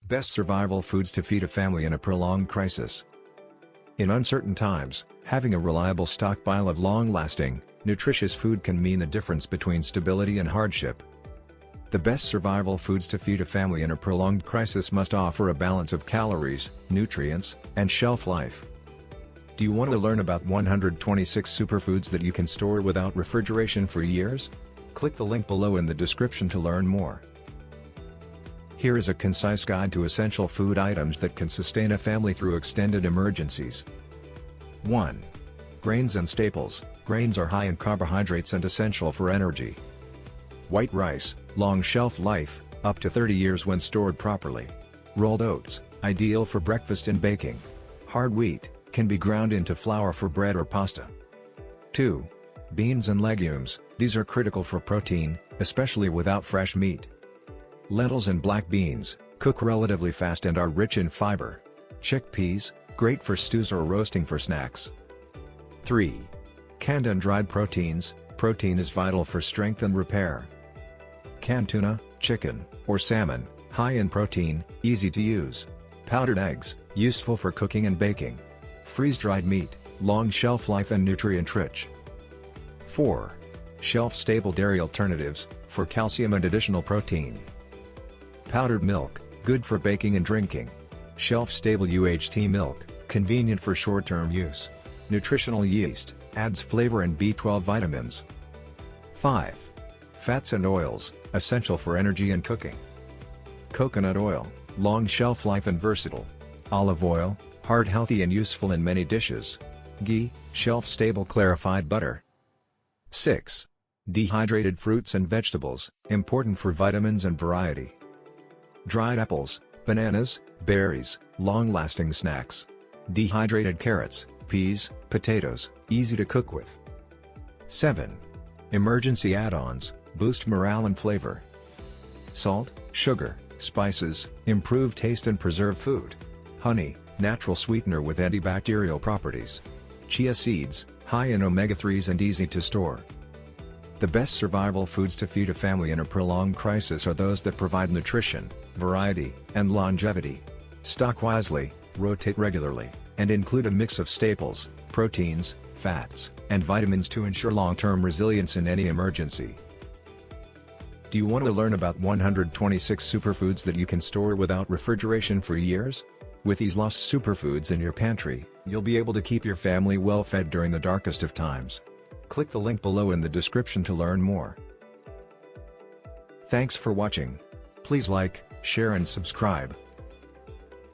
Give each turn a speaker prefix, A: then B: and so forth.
A: Best survival foods to feed a family in a prolonged crisis. In uncertain times, having a reliable stockpile of long-lasting, nutritious food can mean the difference between stability and hardship. The best survival foods to feed a family in a prolonged crisis must offer a balance of calories, nutrients, and shelf life. Do you want to learn about 126 superfoods that you can store without refrigeration for years? Click the link below in the description to learn more. Here is a concise guide to essential food items that can sustain a family through extended emergencies. 1. Grains and staples. Grains are high in carbohydrates and essential for energy. White rice, long shelf life, up to 30 years when stored properly. Rolled oats, ideal for breakfast and baking. Hard wheat, can be ground into flour for bread or pasta. 2. Beans and legumes. These are critical for protein, especially without fresh meat. Lentils and black beans, cook relatively fast and are rich in fiber. Chickpeas, great for stews or roasting for snacks. 3. Canned and dried proteins. Protein is vital for strength and repair. Canned tuna, chicken, or salmon, high in protein, easy to use. Powdered eggs, useful for cooking and baking. Freeze-dried meat, long shelf life and nutrient-rich. 4. Shelf-stable dairy alternatives, for calcium and additional protein. Powdered milk, good for baking and drinking. Shelf-stable UHT milk, convenient for short-term use. Nutritional yeast, adds flavor and B12 vitamins. 5. Fats and oils, essential for energy and cooking. Coconut oil, long shelf life and versatile. Olive oil, heart healthy and useful in many dishes. Ghee, shelf-stable clarified butter. 6. Dehydrated fruits and vegetables, important for vitamins and variety. Dried apples, bananas, berries, long-lasting snacks. Dehydrated carrots, peas, potatoes, easy to cook with. 7. Emergency add-ons, boost morale and flavor. Salt, sugar, spices, improve taste and preserve food. Honey, natural sweetener with antibacterial properties. Chia seeds, high in omega-3s and easy to store. The best survival foods to feed a family in a prolonged crisis are those that provide nutrition, variety, and longevity. Stock wisely, rotate regularly, and include a mix of staples, proteins, fats, and vitamins to ensure long-term resilience in any emergency. Do you want to learn about 126 superfoods that you can store without refrigeration for years? With these lost superfoods in your pantry, you'll be able to keep your family well fed during the darkest of times. Click the link below in the description to learn more. Thanks for watching. Please like, share and subscribe.